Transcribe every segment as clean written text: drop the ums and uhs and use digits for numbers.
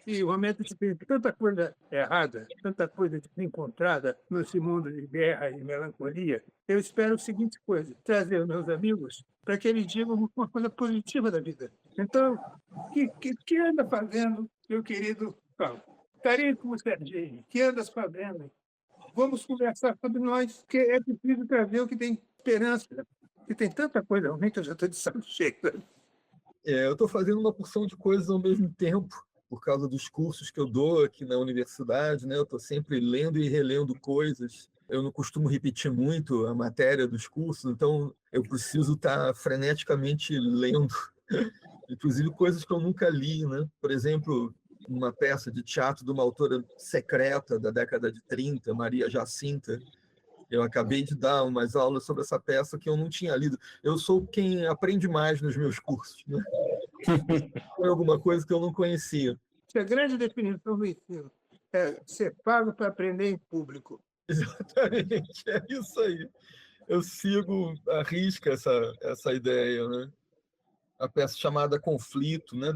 E o momento de ter tanta coisa errada, tanta coisa desencontrada nesse mundo de guerra e melancolia, eu espero a seguinte coisa: trazer os meus amigos para que eles digam uma coisa positiva da vida. Então, que anda fazendo, meu querido Paulo? Caríssimo Serginho, que andas fazendo? Vamos conversar sobre nós, que é preciso trazer o que tem esperança. E tem tanta coisa ruim que eu já estou de saco cheio. Eu estou fazendo uma porção de coisas ao mesmo tempo, por causa dos cursos que eu dou aqui na universidade, né? Eu estou sempre lendo e relendo coisas. Eu não costumo repetir muito a matéria dos cursos, então eu preciso estar freneticamente lendo, inclusive coisas que eu nunca li, né? Por exemplo, uma peça de teatro de uma autora secreta da década de 30, Maria Jacinta. Eu acabei de dar umas aulas sobre essa peça que eu não tinha lido. Eu sou quem aprende mais nos meus cursos, né? Foi alguma coisa que eu não conhecia. A grande definição do ensino é ser pago para aprender em público. Exatamente, é isso aí. Eu sigo à risca essa ideia, né? A peça chamada Conflito, né,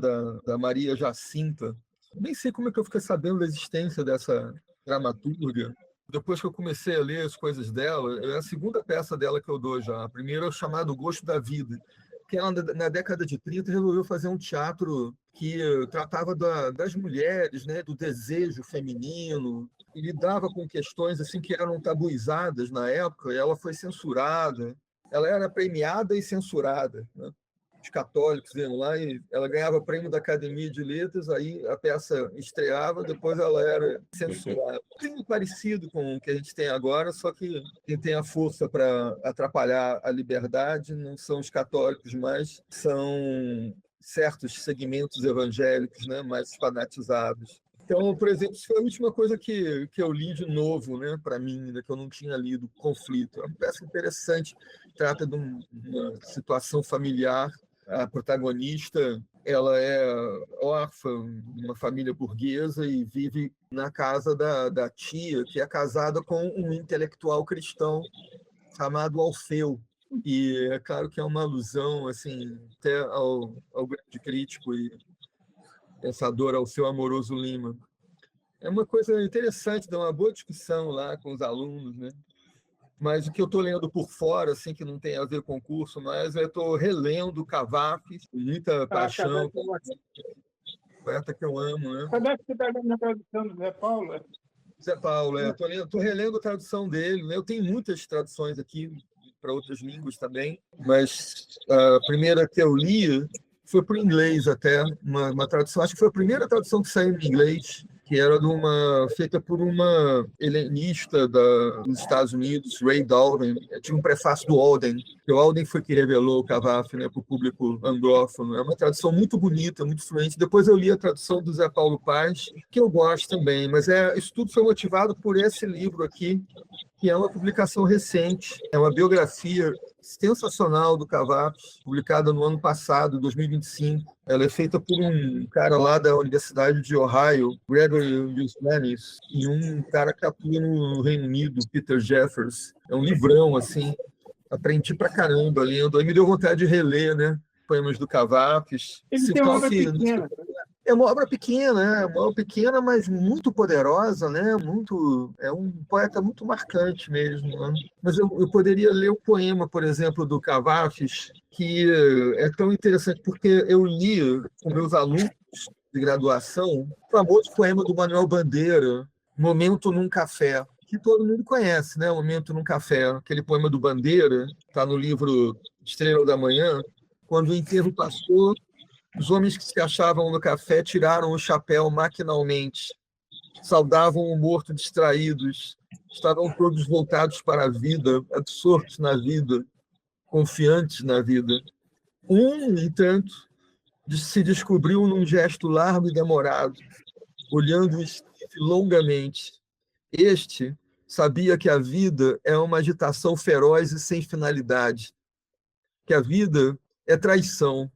da Maria Jacinta. Nem sei como é que eu fiquei sabendo da existência dessa dramaturga. Depois que eu comecei a ler as coisas dela, é a segunda peça dela que eu dou já. A primeira é o chamado Gosto da Vida, que ela, na década de 30, resolveu fazer um teatro que tratava das mulheres, né, do desejo feminino, e lidava com questões assim que eram tabuizadas na época, e ela foi censurada. Ela era premiada e censurada, né? Os católicos iam lá e ela ganhava prêmio da Academia de Letras, aí a peça estreava, depois ela era censurada. Tem parecido com o que a gente tem agora, só que quem tem a força para atrapalhar a liberdade não são os católicos, mas são certos segmentos evangélicos, né, mais fanatizados. Então, por exemplo, isso foi a última coisa que eu li de novo, né, para mim, que eu não tinha lido, Conflito. É uma peça interessante, trata de uma situação familiar. A protagonista, ela é órfã de uma família burguesa e vive na casa da tia, que é casada com um intelectual cristão chamado Alfeu. E é claro que é uma alusão assim, até ao grande crítico e pensador Alceu Amoroso Lima. É uma coisa interessante, dá uma boa discussão lá com os alunos, né? Mas o que eu estou lendo por fora, assim, que não tem a ver com o curso, mas eu estou relendo Cavafis, com muita paixão, poeta que eu amo, né? Cadê que está lendo a tradução do Zé Paulo? Zé Paulo, estou relendo a tradução dele, né? Eu tenho muitas traduções aqui para outras línguas também, mas a primeira que eu li foi para o inglês até, uma tradução, acho que foi a primeira tradução que saiu em inglês, que era feita por uma helenista dos Estados Unidos, Ray Dalden. Tinha um prefácio do Alden, que o Alden foi que revelou o Cavafis, né, para o público anglófono. É uma tradução muito bonita, muito fluente. Depois eu li a tradução do Zé Paulo Paz, que eu gosto também, mas isso tudo foi motivado por esse livro aqui, que é uma publicação recente, é uma biografia sensacional do Cavafis, publicada no ano passado, 2025. Ela é feita por um cara lá da Universidade de Ohio, Gregory Yusmanis, e um cara que atua no Reino Unido, Peter Jeffers. É um livrão, assim, aprendi pra caramba lendo, aí me deu vontade de reler, né? Poemas do Cavafis. Ele tem uma obra pequena. É uma obra pequena, mas muito poderosa, né? É um poeta muito marcante mesmo, né? Mas eu poderia ler o poema, por exemplo, do Cavafis, que é tão interessante, porque eu li com meus alunos de graduação o famoso poema do Manuel Bandeira, Momento num Café, que todo mundo conhece, né? Momento num Café. Aquele poema do Bandeira, está no livro Estrela da Manhã. Quando o enterro passou, os homens que se achavam no café tiraram o chapéu maquinalmente, saudavam o morto distraídos, estavam todos voltados para a vida, absortos na vida, confiantes na vida. No entanto, se descobriu num gesto largo e demorado, olhando o esquife longamente. Este sabia que a vida é uma agitação feroz e sem finalidade, que a vida é traição,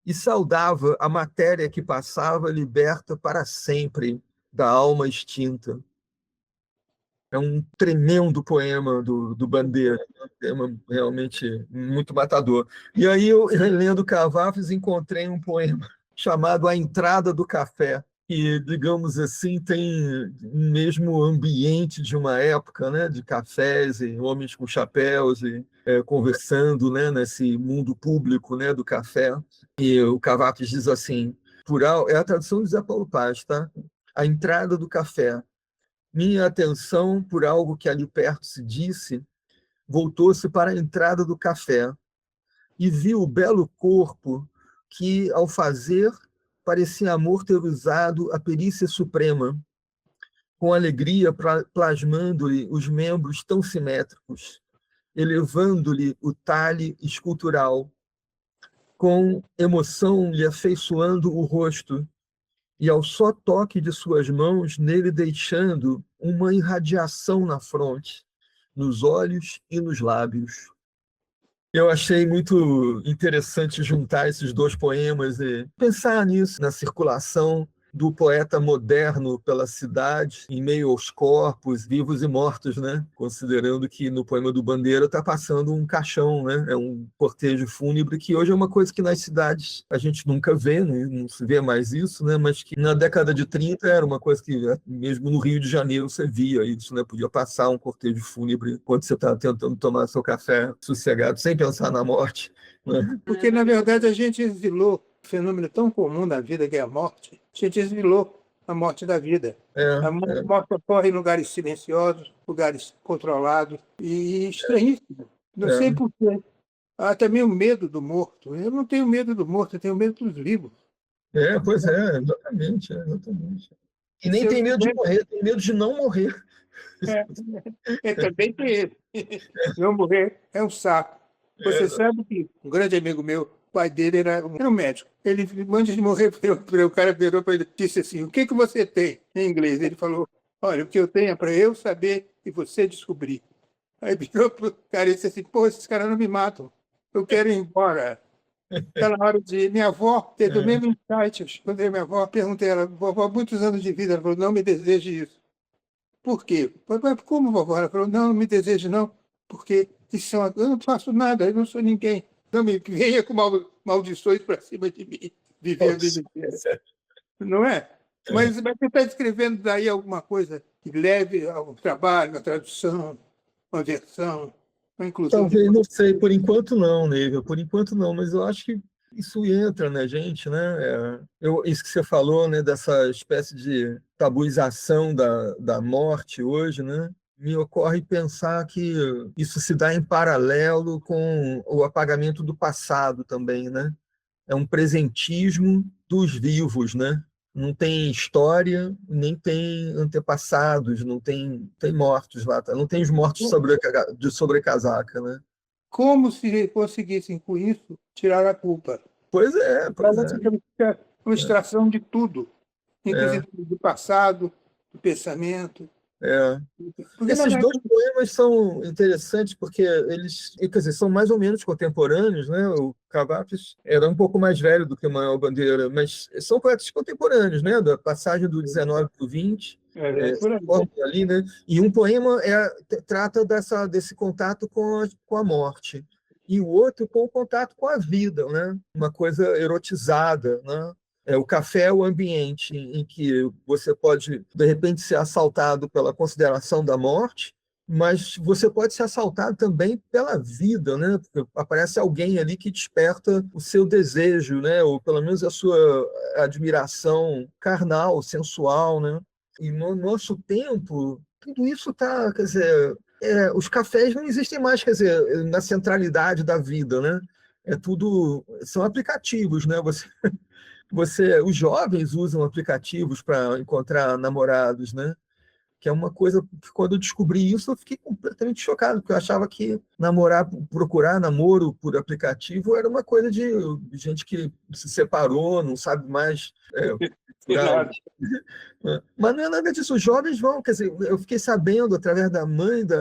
e saudava a matéria que passava liberta para sempre da alma extinta. É um tremendo poema do Bandeira, um tema realmente muito matador. E aí, eu, relendo Cavafis, encontrei um poema chamado A Entrada do Café, que, digamos assim, tem o mesmo ambiente de uma época, né, de cafés e homens com chapéus e conversando, né, nesse mundo público, né, do café. E o Cavafis diz assim, é a tradução de Zé Paulo Paz, tá? A entrada do café. Minha atenção por algo que ali perto se disse voltou-se para a entrada do café e vi o belo corpo que, ao fazer, parecia amor ter usado a perícia suprema, com alegria plasmando-lhe os membros tão simétricos, elevando-lhe o talhe escultural, com emoção lhe afeiçoando o rosto, e ao só toque de suas mãos nele deixando uma irradiação na fronte, nos olhos e nos lábios. Eu achei muito interessante juntar esses dois poemas e pensar nisso, na circulação do poeta moderno pela cidade, em meio aos corpos vivos e mortos, né? Considerando que no poema do Bandeira está passando um caixão, né? É um cortejo fúnebre que hoje é uma coisa que nas cidades a gente nunca vê, não se vê mais isso, né? Mas que na década de 30 era uma coisa que mesmo no Rio de Janeiro você via isso, né? Podia passar um cortejo fúnebre quando você está tentando tomar seu café sossegado, sem pensar na morte, né? Porque, na verdade, a gente exilou um fenômeno tão comum da vida que é a morte. A gente exilou a morte da vida. A morte ocorre em lugares silenciosos, lugares controlados e estranhíssimos. Não sei por quê. Há também o medo do morto. Eu não tenho medo do morto, eu tenho medo dos vivos. Pois é, exatamente, exatamente. E nem Se eu tem medo de tivesse- morrer, tem medo de não morrer. também tem esse. Não morrer é um saco. Você sabe que um grande amigo meu, o pai dele era um médico. Ele, antes de morrer, o cara virou para ele e disse assim: O que você tem? Em inglês. Ele falou: Olha, o que eu tenho é para eu saber e você descobrir. Aí virou para o cara e disse assim: Pô, esses caras não me matam. Eu quero ir embora. Está na hora de ir. Minha avó teve o mesmo insight. Eu encontrei minha avó, perguntei a ela: Vovó, muitos anos de vida. Ela falou: Não me deseje isso. Por quê? Mas como, vovó? Ela falou: Não, não me deseje, não, porque isso eu não faço nada, eu não sou ninguém. Não me venha com maldições para cima de mim, viver a vida inteira. Não é? Mas você está escrevendo daí alguma coisa que leve ao trabalho, à tradução, à versão, à inclusão de. Talvez, não sei, por enquanto não, Neiva, por enquanto não, mas eu acho que isso entra na gente, né? Isso que você falou, né, dessa espécie de tabuização da morte hoje, né? Me ocorre pensar que isso se dá em paralelo com o apagamento do passado também, né? É um presentismo dos vivos, né? Não tem história, nem tem antepassados, não tem mortos lá, tá? Não tem os mortos de sobrecasaca, né? Como se conseguissem, com isso, tirar a culpa? Pois é, pois Parece é. que é uma extração de tudo, É, inclusive do passado, do pensamento. é. Porque, na Esses dois verdade, poemas são interessantes porque eles, quer dizer, são mais ou menos contemporâneos, né? O Cavafis era um pouco mais velho do que o Manuel Bandeira, mas são poetas contemporâneos, né? Da passagem do 19 para o 20, por aí. fórmula ali, né? E um poema trata desse contato com a morte e o outro com o contato com a vida, né? Uma coisa erotizada, né? O café é o ambiente em que você pode, de repente, ser assaltado pela consideração da morte, mas você pode ser assaltado também pela vida, né? Porque aparece alguém ali que desperta o seu desejo, né? Ou pelo menos a sua admiração carnal, sensual, né? E no nosso tempo, tudo isso está, quer dizer, os cafés não existem mais, quer dizer, na centralidade da vida, né? São aplicativos, né? Os jovens usam aplicativos para encontrar namorados, né? Que é uma coisa que quando eu descobri isso eu fiquei completamente chocado, porque eu achava que procurar namoro por aplicativo era uma coisa de gente que se separou, não sabe mais procurar. Exato. Mas não é nada disso. Os jovens vão, quer dizer, eu fiquei sabendo através da mãe da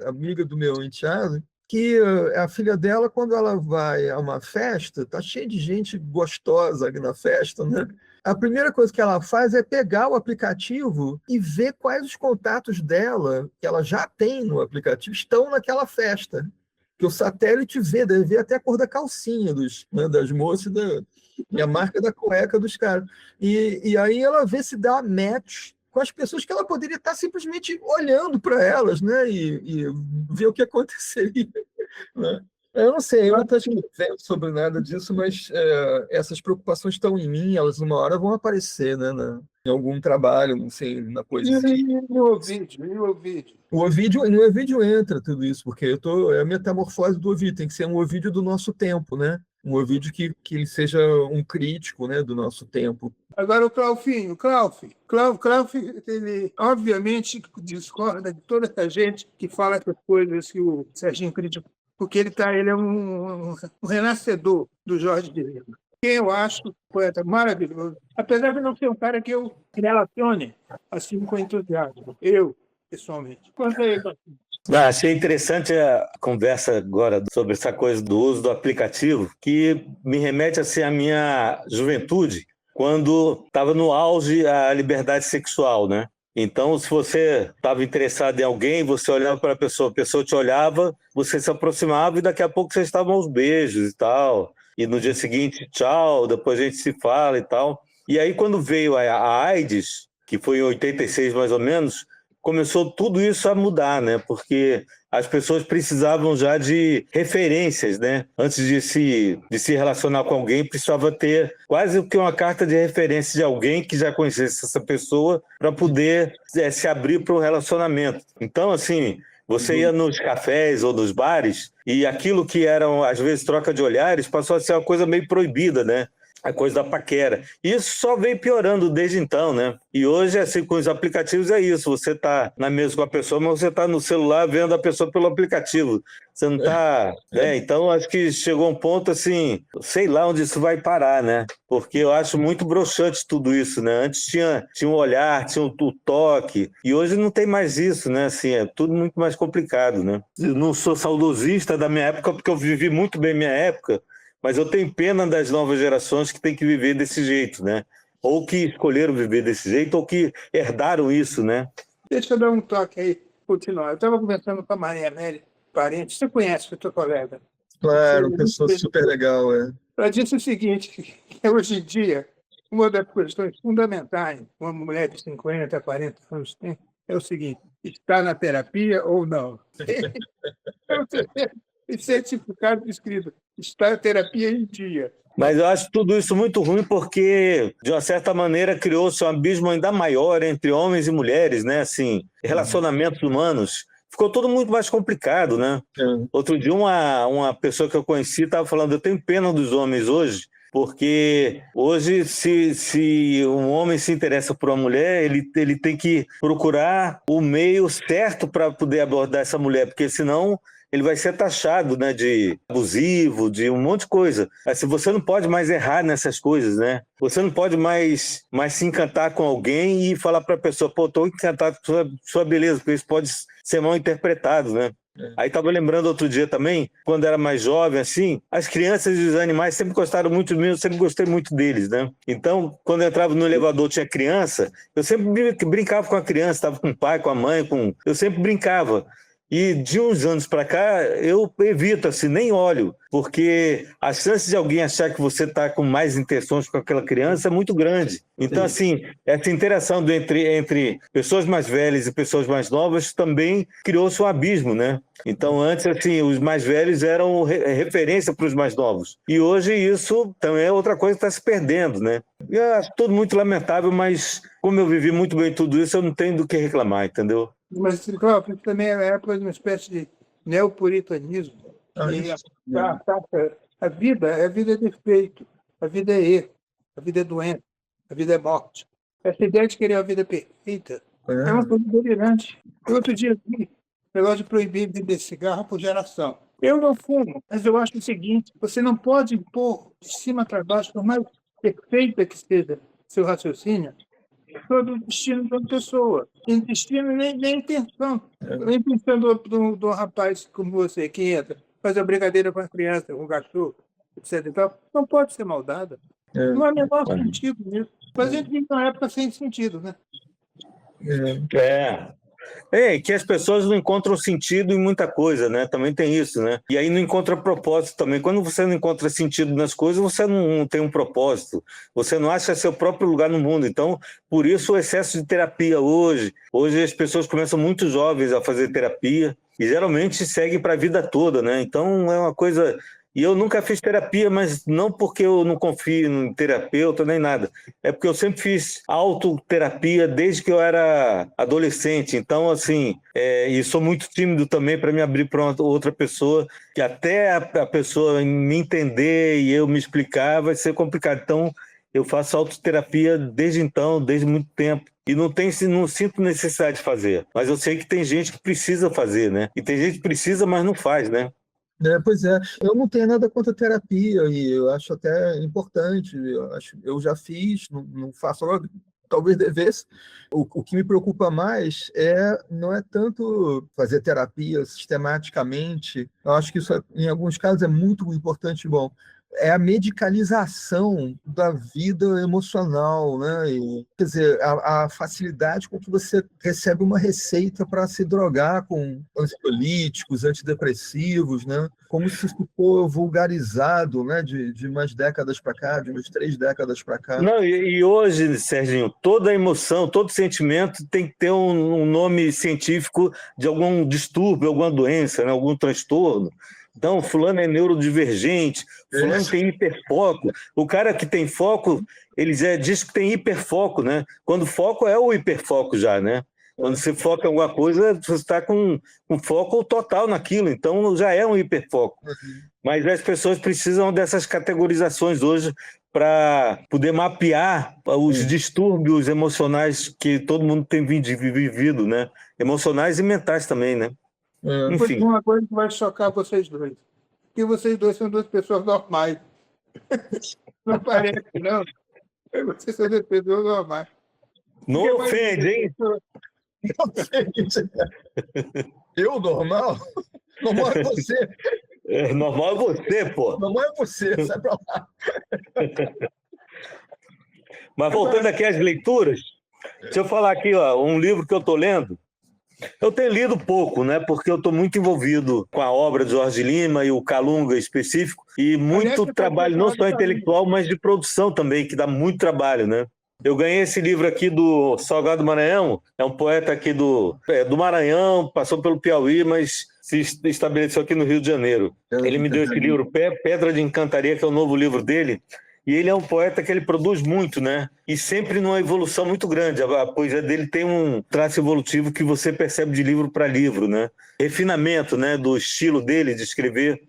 amiga do meu enteado que a filha dela, quando ela vai a uma festa, tá cheia de gente gostosa ali na festa, né? A primeira coisa que ela faz é pegar o aplicativo e ver quais os contatos dela, que ela já tem no aplicativo, estão naquela festa. que o satélite vê, deve ver até a cor da calcinha né, das moças e a marca da cueca dos caras. E aí ela vê se dá match com as pessoas que ela poderia estar simplesmente olhando para elas, né? E ver o que aconteceria. Né? Eu não sei, eu não estou escrevendo sobre nada disso, mas essas preocupações estão em mim, elas uma hora vão aparecer, né? Em algum trabalho, não sei, na poesia. E o Ovídio, e o Ovídio. No Ovídio entra tudo isso, porque é a metamorfose do Ovídio, tem que ser um Ovídio do nosso tempo, né? Um Ovídio que seja um crítico, né, do nosso tempo. Agora o Claufinho, Clauf, ele obviamente discorda de toda essa gente que fala essas coisas que o Serginho critica, porque ele é um renascedor do Jorge de Lima. Quem eu acho poeta maravilhoso, apesar de não ser um cara que eu relacione assim com entusiasmo, eu, pessoalmente. Quanto a ele, Achei interessante a conversa agora sobre essa coisa do uso do aplicativo, que me remete assim, à minha juventude, quando estava no auge a liberdade sexual, né? Então, se você estava interessado em alguém, você olhava para a pessoa te olhava, você se aproximava e daqui a pouco vocês estavam aos beijos e tal. E no dia seguinte, tchau, depois a gente se fala e tal. E aí, quando veio a AIDS, que foi em 86 mais ou menos, começou tudo isso a mudar, né? Porque as pessoas precisavam já de referências, né? Antes de se relacionar com alguém, precisava ter quase que uma carta de referência de alguém que já conhecesse essa pessoa para poder se abrir para o relacionamento. Então, assim, você ia nos cafés ou nos bares e aquilo que eram, às vezes, troca de olhares passou a ser uma coisa meio proibida, né? A coisa da paquera. Isso só veio piorando desde então, né? E hoje, assim, com os aplicativos é isso. Você está na mesa com a pessoa, mas você está no celular vendo a pessoa pelo aplicativo. Você não está... Então, acho que chegou um ponto, assim, sei lá onde isso vai parar, né? Porque eu acho muito broxante tudo isso, né? Antes tinha um olhar, tinha o toque, e hoje não tem mais isso, né? Assim, é tudo muito mais complicado, né? Eu não sou saudosista da minha época, porque eu vivi muito bem minha época, mas eu tenho pena das novas gerações que têm que viver desse jeito, né? Ou que escolheram viver desse jeito, ou que herdaram isso, né? deixa eu dar um toque aí, continuar. Eu estava conversando com a Maria Amélia, parente, você conhece, foi tua colega. Claro, pessoa super legal, Ela disse o seguinte, que hoje em dia, uma das questões fundamentais uma mulher de 50, 40 anos tem é o seguinte, está na terapia ou não? E certificado escrito, está na terapia em dia. Mas eu acho tudo isso muito ruim porque, de uma certa maneira, criou-se um abismo ainda maior entre homens e mulheres, né? Assim, relacionamentos humanos. Ficou tudo muito mais complicado, né? Outro dia, uma pessoa que eu conheci estava falando, eu tenho pena dos homens hoje, porque hoje, se um homem se interessa por uma mulher, ele tem que procurar o meio certo para poder abordar essa mulher, porque senão ele vai ser taxado, né, de abusivo, de um monte de coisa. Assim, você não pode mais errar nessas coisas, né? Você não pode mais se encantar com alguém e falar para a pessoa, pô, estou encantado com sua beleza, porque isso pode ser mal interpretado, né? Aí estava lembrando outro dia também, quando era mais jovem, assim, as crianças e os animais sempre gostaram muito de mim, eu sempre gostei muito deles, né? Então, quando eu entrava no elevador, tinha criança, eu sempre brincava com a criança, estava com o pai, com a mãe, eu sempre brincava. E de uns anos para cá, eu evito, assim, nem olho, porque a chance de alguém achar que você está com mais intenções com aquela criança é muito grande. Então, assim, essa interação entre pessoas mais velhas e pessoas mais novas também criou-se um abismo, né? Então, antes, assim, os mais velhos eram referência para os mais novos. E hoje isso também é outra coisa que está se perdendo, né? E eu acho tudo muito lamentável, mas como eu vivi muito bem tudo isso, eu não tenho do que reclamar, entendeu? Mas, Cláudio, também é época de uma espécie de neopuritanismo. A vida é defeito, a vida é erro, a vida é doença, a vida é morte. Essa ideia de querer a vida perfeita é uma coisa delirante. Outro dia vi o negócio de proibir vender cigarro por geração. Eu não fumo, mas eu acho o seguinte, você não pode impor de cima para baixo, por mais perfeita que seja seu raciocínio, todo o destino de uma pessoa. Nem destino, nem intenção. Nem pensando do rapaz como você, que entra, faz a brincadeira com a criança, com o cachorro, etc. E tal, não pode ser maldada. Não há menor sentido nisso. Mas a gente vive numa época sem sentido, né? É. É, que as pessoas não encontram sentido em muita coisa, né? Também tem isso, né? E aí não encontra propósito também. Quando você não encontra sentido nas coisas, você não tem um propósito. Você não acha seu próprio lugar no mundo. Então, por isso o excesso de terapia hoje. Hoje as pessoas começam muito jovens a fazer terapia e geralmente seguem para a vida toda, né? Então é uma coisa... E eu nunca fiz terapia, mas não porque eu não confio em terapeuta nem nada. É porque eu sempre fiz autoterapia desde que eu era adolescente. Então, assim, e sou muito tímido também para me abrir para outra pessoa, que até a pessoa me entender e eu me explicar vai ser complicado. Então, eu faço autoterapia desde então, desde muito tempo. E não sinto necessidade de fazer. Mas eu sei que tem gente que precisa fazer, né? E tem gente que precisa, mas não faz, né? Pois é, eu não tenho nada contra a terapia e eu acho até importante. Eu já fiz, não faço agora, talvez devesse. O que me preocupa mais não é tanto fazer terapia sistematicamente. Eu acho que isso, em alguns casos, é muito importante. Bom, é a medicalização da vida emocional, né? E, quer dizer, a facilidade com que você recebe uma receita para se drogar com ansiolíticos, antidepressivos, né? Como se isso ficou vulgarizado, né? De umas décadas para cá, de umas 3 décadas para cá. Não, e hoje, Serginho, toda emoção, todo sentimento tem que ter um nome científico de algum distúrbio, alguma doença, né? Algum transtorno. Então, fulano é neurodivergente, fulano tem hiperfoco. O cara que tem foco, ele já diz que tem hiperfoco, né? Quando foco é o hiperfoco já, né? Quando você foca em alguma coisa, você está com foco total naquilo, então já é um hiperfoco. Mas as pessoas precisam dessas categorizações hoje para poder mapear os distúrbios emocionais que todo mundo tem vivido, né? Emocionais e mentais também, né? Enfim. Uma coisa que vai chocar vocês dois. Que vocês dois são duas pessoas normais. Não parece, não. Vocês são duas pessoas normais. Não ofende, hein? Eu, normal? Normal é você. Normal é você, pô. Normal é você, sai pra lá. Mas voltando aqui às leituras, deixa eu falar aqui, ó, um livro que eu estou lendo. Eu tenho lido pouco, né? Porque eu estou muito envolvido com a obra de Jorge Lima e o Calunga específico, e muito trabalho, não só intelectual, mas de produção também, que dá muito trabalho, né? Eu ganhei esse livro aqui do Salgado Maranhão, é um poeta aqui do Maranhão, passou pelo Piauí, mas se estabeleceu aqui no Rio de Janeiro. Ele me deu esse livro, Pedra de Encantaria, que é o novo livro dele, e ele é um poeta que ele produz muito, né? E sempre numa evolução muito grande. A poesia dele tem um traço evolutivo que você percebe de livro para livro, né? Refinamento, né, do estilo dele de escrever,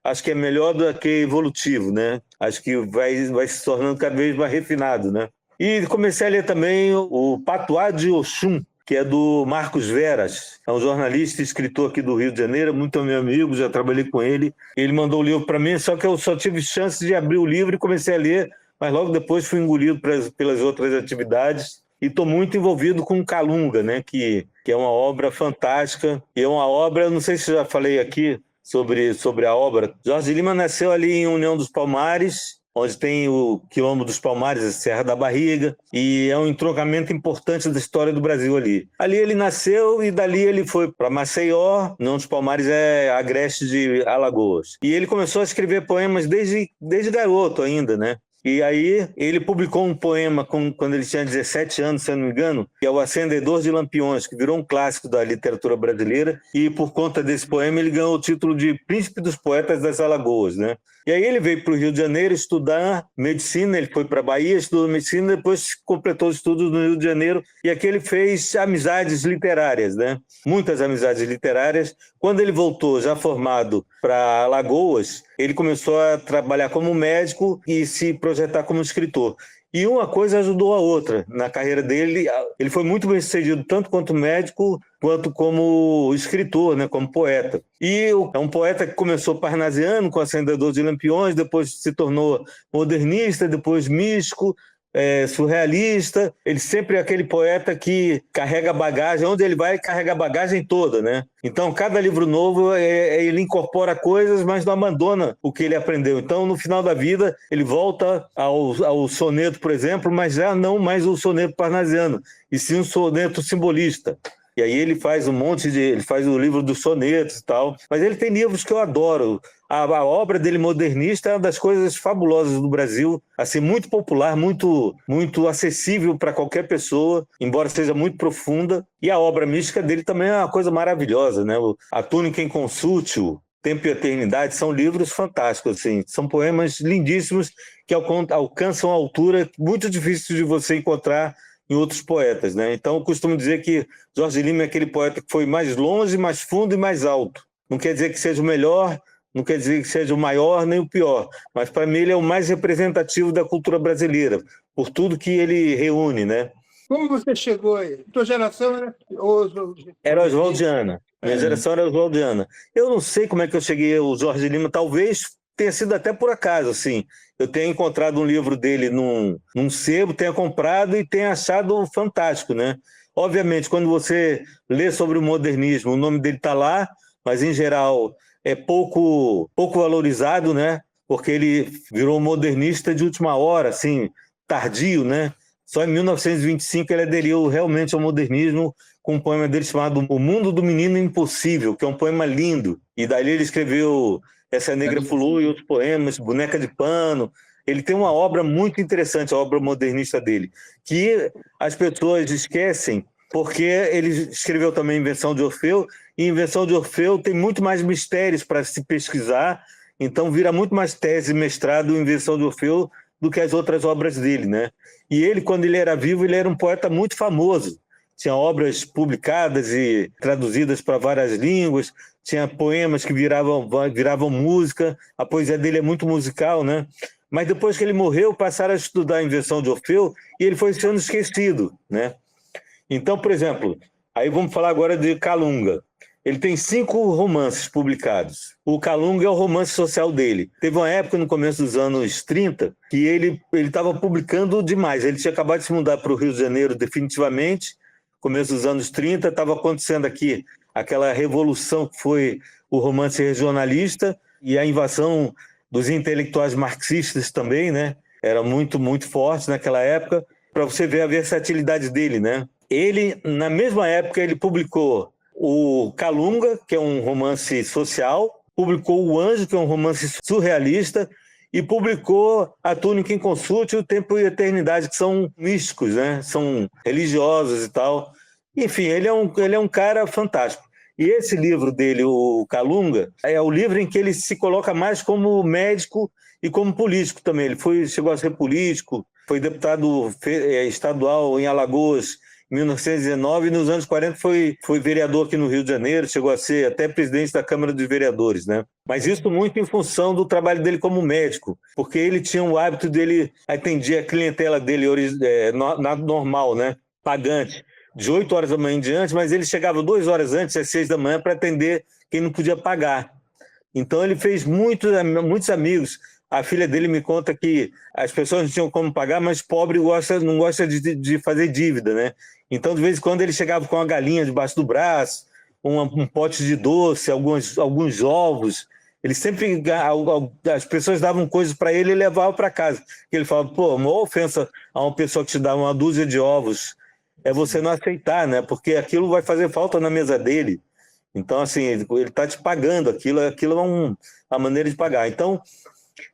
acho que é melhor do que evolutivo, né? Acho que vai se tornando cada vez mais refinado, né? E comecei a ler também o Patuá de Oxum, que é do Marcos Veras, é um jornalista e escritor aqui do Rio de Janeiro, muito meu amigo, já trabalhei com ele. Ele mandou o livro para mim, só que eu só tive chance de abrir o livro e comecei a ler, mas logo depois fui engolido pelas outras atividades. E estou muito envolvido com Calunga, né? Que é uma obra fantástica, e é uma obra, não sei se já falei aqui sobre a obra. Jorge Lima nasceu ali em União dos Palmares, onde tem o Quilombo dos Palmares, a Serra da Barriga, e é um entroncamento importante da história do Brasil ali. Ali ele nasceu e dali ele foi para Maceió, União dos Palmares é agreste de Alagoas. E ele começou a escrever poemas desde garoto ainda, né? E aí ele publicou um poema quando ele tinha 17 anos, se eu não me engano, que é o Acendedor de Lampiões, que virou um clássico da literatura brasileira, e por conta desse poema ele ganhou o título de Príncipe dos Poetas das Alagoas, né? E aí ele veio para o Rio de Janeiro estudar medicina, ele foi para a Bahia, estudou medicina, depois completou os estudos no Rio de Janeiro, e aqui ele fez amizades literárias, né? Muitas amizades literárias. Quando ele voltou, já formado, para Alagoas, ele começou a trabalhar como médico e se projetar como escritor. E uma coisa ajudou a outra. Na carreira dele, ele foi muito bem sucedido, tanto quanto médico, quanto como escritor, né, como poeta. E é um poeta que começou parnasiano, com Acendedor de Lampiões, depois se tornou modernista, depois místico, surrealista. Ele sempre é aquele poeta que carrega bagagem, onde ele vai, carrega a bagagem toda, né? Então, cada livro novo, ele incorpora coisas, mas não abandona o que ele aprendeu. Então, no final da vida, ele volta ao soneto, por exemplo, mas já não mais o soneto parnasiano, e sim um soneto simbolista. E aí ele faz ele faz o livro dos sonetos e tal, mas ele tem livros que eu adoro. A obra dele modernista é uma das coisas fabulosas do Brasil, assim, muito popular, muito, muito acessível para qualquer pessoa, embora seja muito profunda. E a obra mística dele também é uma coisa maravilhosa, né? A Túnica Inconsútil, Tempo e Eternidade, são livros fantásticos, assim, são poemas lindíssimos que alcançam a altura muito difícil de você encontrar em outros poetas, né? Então, eu costumo dizer que Jorge Lima é aquele poeta que foi mais longe, mais fundo e mais alto. Não quer dizer que seja o melhor, não quer dizer que seja o maior nem o pior, mas para mim ele é o mais representativo da cultura brasileira, por tudo que ele reúne, né? Como você chegou aí? Tua geração era oswaldiana. Minha geração era oswaldiana. Eu não sei como é que eu cheguei ao Jorge Lima, talvez tenha sido até por acaso, assim. Eu tenho encontrado um livro dele num sebo, tenha comprado e tenha achado fantástico, né? Obviamente, quando você lê sobre o modernismo, o nome dele está lá, mas, em geral, é pouco valorizado, né? Porque ele virou modernista de última hora, assim, tardio, né? Só em 1925 ele aderiu realmente ao modernismo com um poema dele chamado O Mundo do Menino Impossível, que é um poema lindo. E dali ele escreveu Essa Negra Fulô e outros poemas, Boneca de Pano. Ele tem uma obra muito interessante, a obra modernista dele, que as pessoas esquecem, porque ele escreveu também Invenção de Orfeu, e Invenção de Orfeu tem muito mais mistérios para se pesquisar, então vira muito mais tese e mestrado Invenção de Orfeu do que as outras obras dele, né? E ele, quando ele era vivo, ele era um poeta muito famoso. Tinha obras publicadas e traduzidas para várias línguas, tinha poemas que viravam música, a poesia dele é muito musical, né? Mas depois que ele morreu, passaram a estudar a Invenção de Orfeu e ele foi sendo esquecido, né? Então, por exemplo, aí vamos falar agora de Calunga. Ele tem 5 romances publicados. O Calunga é o romance social dele. Teve uma época, no começo dos anos 30, que ele estava publicando demais. Ele tinha acabado de se mudar para o Rio de Janeiro definitivamente, começo dos anos 30, estava acontecendo aqui aquela revolução que foi o romance regionalista e a invasão dos intelectuais marxistas também, né? Era muito, muito forte naquela época, para você ver a versatilidade dele, né? Ele, na mesma época, ele publicou o Calunga, que é um romance social, publicou O Anjo, que é um romance surrealista, e publicou A Túnica Inconsútil e O Tempo e a Eternidade, que são místicos, né? São religiosos e tal. Enfim, ele é um cara fantástico. E esse livro dele, o Calunga, é o livro em que ele se coloca mais como médico e como político também. Ele chegou a ser político, foi deputado estadual em Alagoas em 1919 e nos anos 40 foi vereador aqui no Rio de Janeiro, chegou a ser até presidente da Câmara dos Vereadores, né? Mas isso muito em função do trabalho dele como médico, porque ele tinha o hábito dele atender a clientela dele normal, né? Pagante, de 8 horas da manhã em diante, mas ele chegava 2 horas antes, às 6 da manhã, para atender quem não podia pagar. Então ele fez muitos amigos. A filha dele me conta que as pessoas não tinham como pagar, mas pobre não gosta de fazer dívida, né? Então, de vez em quando, ele chegava com uma galinha debaixo do braço, um pote de doce, alguns ovos. Ele sempre... As pessoas davam coisas para ele e levava para casa. Ele falava, pô, uma ofensa a uma pessoa que te dá uma dúzia de ovos é você não aceitar, né? Porque aquilo vai fazer falta na mesa dele. Então, assim, ele está te pagando, aquilo é uma maneira de pagar. Então,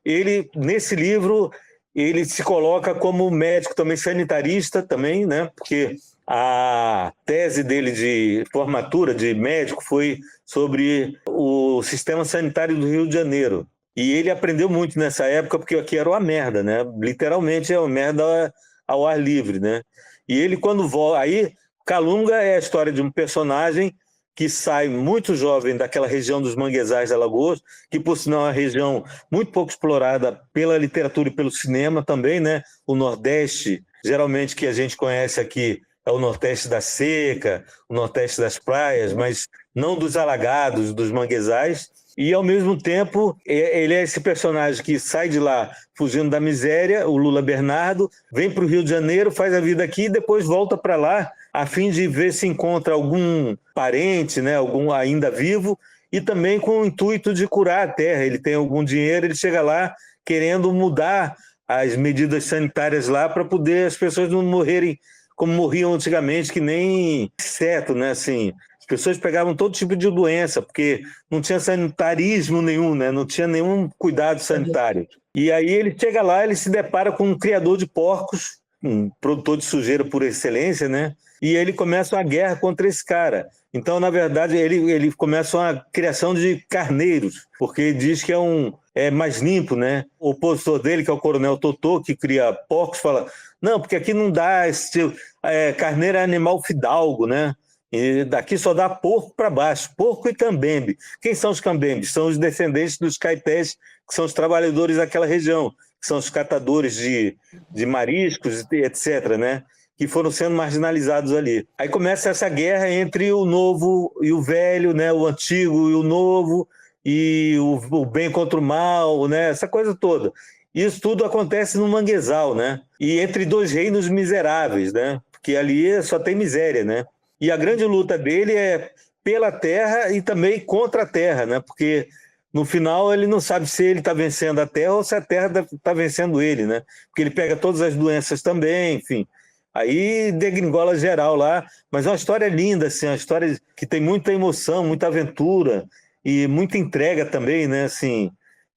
ele, nesse livro, ele se coloca como médico também, sanitarista também, né? Porque a tese dele de formatura de médico foi sobre o sistema sanitário do Rio de Janeiro. E ele aprendeu muito nessa época, porque aqui era uma merda, né? Literalmente é uma merda ao ar livre, né? E ele, quando volta... Aí, Calunga é a história de um personagem que sai muito jovem daquela região dos manguezais de Alagoas, que, por sinal, é uma região muito pouco explorada pela literatura e pelo cinema também, né? O Nordeste, geralmente, que a gente conhece aqui, é o Nordeste da seca, o Nordeste das praias, mas não dos alagados, dos manguezais. E, ao mesmo tempo, ele é esse personagem que sai de lá fugindo da miséria, o Lula Bernardo, vem para o Rio de Janeiro, faz a vida aqui e depois volta para lá a fim de ver se encontra algum parente, né, algum ainda vivo, e também com o intuito de curar a terra. Ele tem algum dinheiro, ele chega lá querendo mudar as medidas sanitárias lá para poder as pessoas não morrerem como morriam antigamente, que nem inseto, né? Assim, as pessoas pegavam todo tipo de doença, porque não tinha sanitarismo nenhum, né? Não tinha nenhum cuidado sanitário. E aí ele chega lá, ele se depara com um criador de porcos, um produtor de sujeira por excelência, né? E ele começa uma guerra contra esse cara. Então, na verdade, ele começa uma criação de carneiros, porque diz que é mais limpo, né? O opositor dele, que é o Coronel Totô, que cria porcos, fala: não, porque aqui não dá carneiro é animal fidalgo, né? E daqui só dá porco para baixo, porco e cambembe. Quem são os cambembes? São os descendentes dos caetés, que são os trabalhadores daquela região, que são os catadores de mariscos, etc., né? Que foram sendo marginalizados ali. Aí começa essa guerra entre o novo e o velho, né? O antigo e o novo, e o bem contra o mal, né? Essa coisa toda. Isso tudo acontece no manguezal, né? E entre dois reinos miseráveis, né? Porque ali só tem miséria, né? E a grande luta dele é pela terra e também contra a terra, né? Porque no final ele não sabe se ele está vencendo a terra ou se a terra está vencendo ele, né? Porque ele pega todas as doenças também, enfim. Aí degringola geral lá, mas é uma história linda, assim, uma história que tem muita emoção, muita aventura e muita entrega também, né? Assim,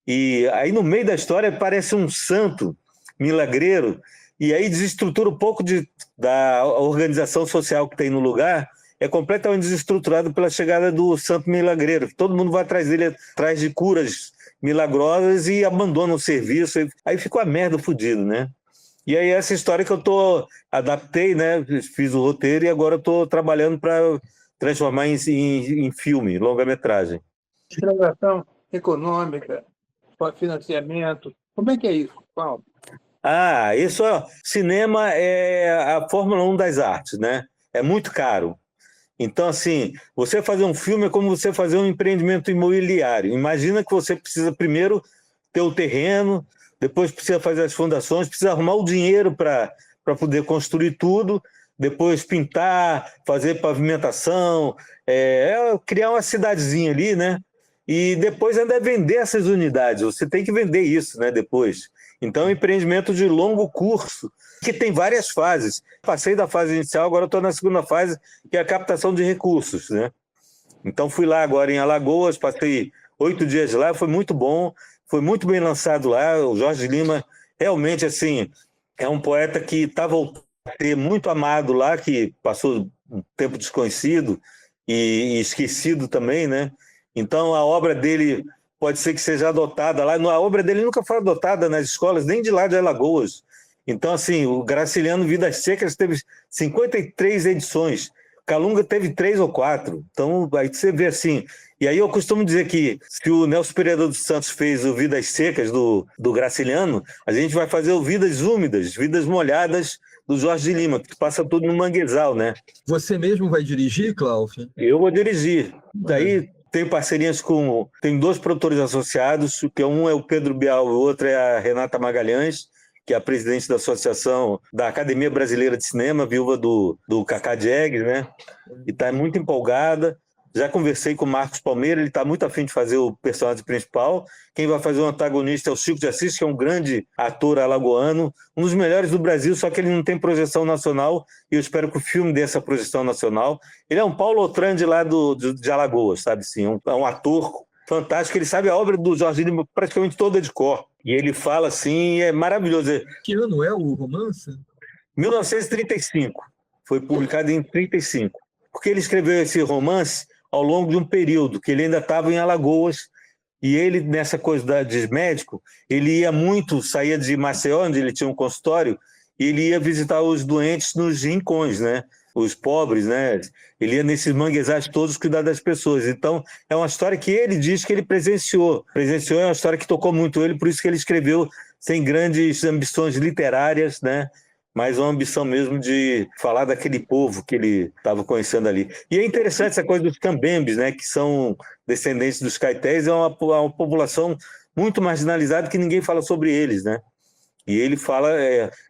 e aí no meio da história aparece um santo milagreiro e aí desestrutura um pouco da organização social que tem no lugar, é completamente desestruturado pela chegada do santo milagreiro. Todo mundo vai atrás dele, atrás de curas milagrosas e abandona o serviço. Aí fica uma merda fodida, né? E aí essa história que eu adaptei, né? Fiz o roteiro e agora estou trabalhando para transformar em filme, longa-metragem. Transação econômica, financiamento. Como é que é isso, Paulo? Isso, cinema é a Fórmula 1 das artes, né? É muito caro. Então, assim, você fazer um filme é como você fazer um empreendimento imobiliário. Imagina que você precisa primeiro ter o terreno, depois precisa fazer as fundações, precisa arrumar o dinheiro para poder construir tudo, depois pintar, fazer pavimentação, criar uma cidadezinha ali, né? E depois ainda vender essas unidades. Você tem que vender isso, né? Depois. Então, é um empreendimento de longo curso, que tem várias fases. Passei da fase inicial, agora estou na segunda fase, que é a captação de recursos, né? Então, fui lá agora em Alagoas, passei 8 dias lá, foi muito bom, foi muito bem lançado lá. O Jorge Lima, realmente, assim, é um poeta que está voltando a ser muito amado lá, que passou um tempo desconhecido e esquecido também, né? Então, a obra dele pode ser que seja adotada lá. A obra dele nunca foi adotada nas escolas, nem de lá de Alagoas. Então, assim, o Graciliano Vidas Secas teve 53 edições. Calunga teve 3 ou 4. Então, aí você vê assim. E aí eu costumo dizer que se o Nelson Pereira dos Santos fez o Vidas Secas do Graciliano, a gente vai fazer o Vidas Úmidas, Vidas Molhadas do Jorge de Lima, que passa tudo no manguezal, né? Você mesmo vai dirigir, Cláudio? Eu vou dirigir. Daí tem parcerias tem 2 produtores associados, que um é o Pedro Bial e o outro é a Renata Magalhães, que é a presidente da Associação da Academia Brasileira de Cinema, viúva do Cacá Diegues, né? E está muito empolgada. Já conversei com o Marcos Palmeira, ele está muito afim de fazer o personagem principal. Quem vai fazer o antagonista é o Chico de Assis, que é um grande ator alagoano, um dos melhores do Brasil, só que ele não tem projeção nacional, e eu espero que o filme dê essa projeção nacional. Ele é um Paulo Otrande lá de Alagoas, sabe? Sim, é um ator fantástico, ele sabe a obra do Jorge Lima praticamente toda de cor. E ele fala assim, é maravilhoso. Que ano é o romance? 1935. Foi publicado em 1935. Porque ele escreveu esse romance ao longo de um período que ele ainda estava em Alagoas, e ele, nessa coisa de médico, ele ia muito, saía de Maceió, onde ele tinha um consultório, e ele ia visitar os doentes nos rincões, né? Os pobres, né? Ele ia nesses manguezais todos cuidar das pessoas. Então, é uma história que ele diz que ele presenciou. Presenciou, é uma história que tocou muito ele, por isso que ele escreveu sem grandes ambições literárias, né? Mas uma ambição mesmo de falar daquele povo que ele estava conhecendo ali. E é interessante essa coisa dos cambembes, né? Que são descendentes dos caetés, é uma população muito marginalizada que ninguém fala sobre eles, né? E ele fala,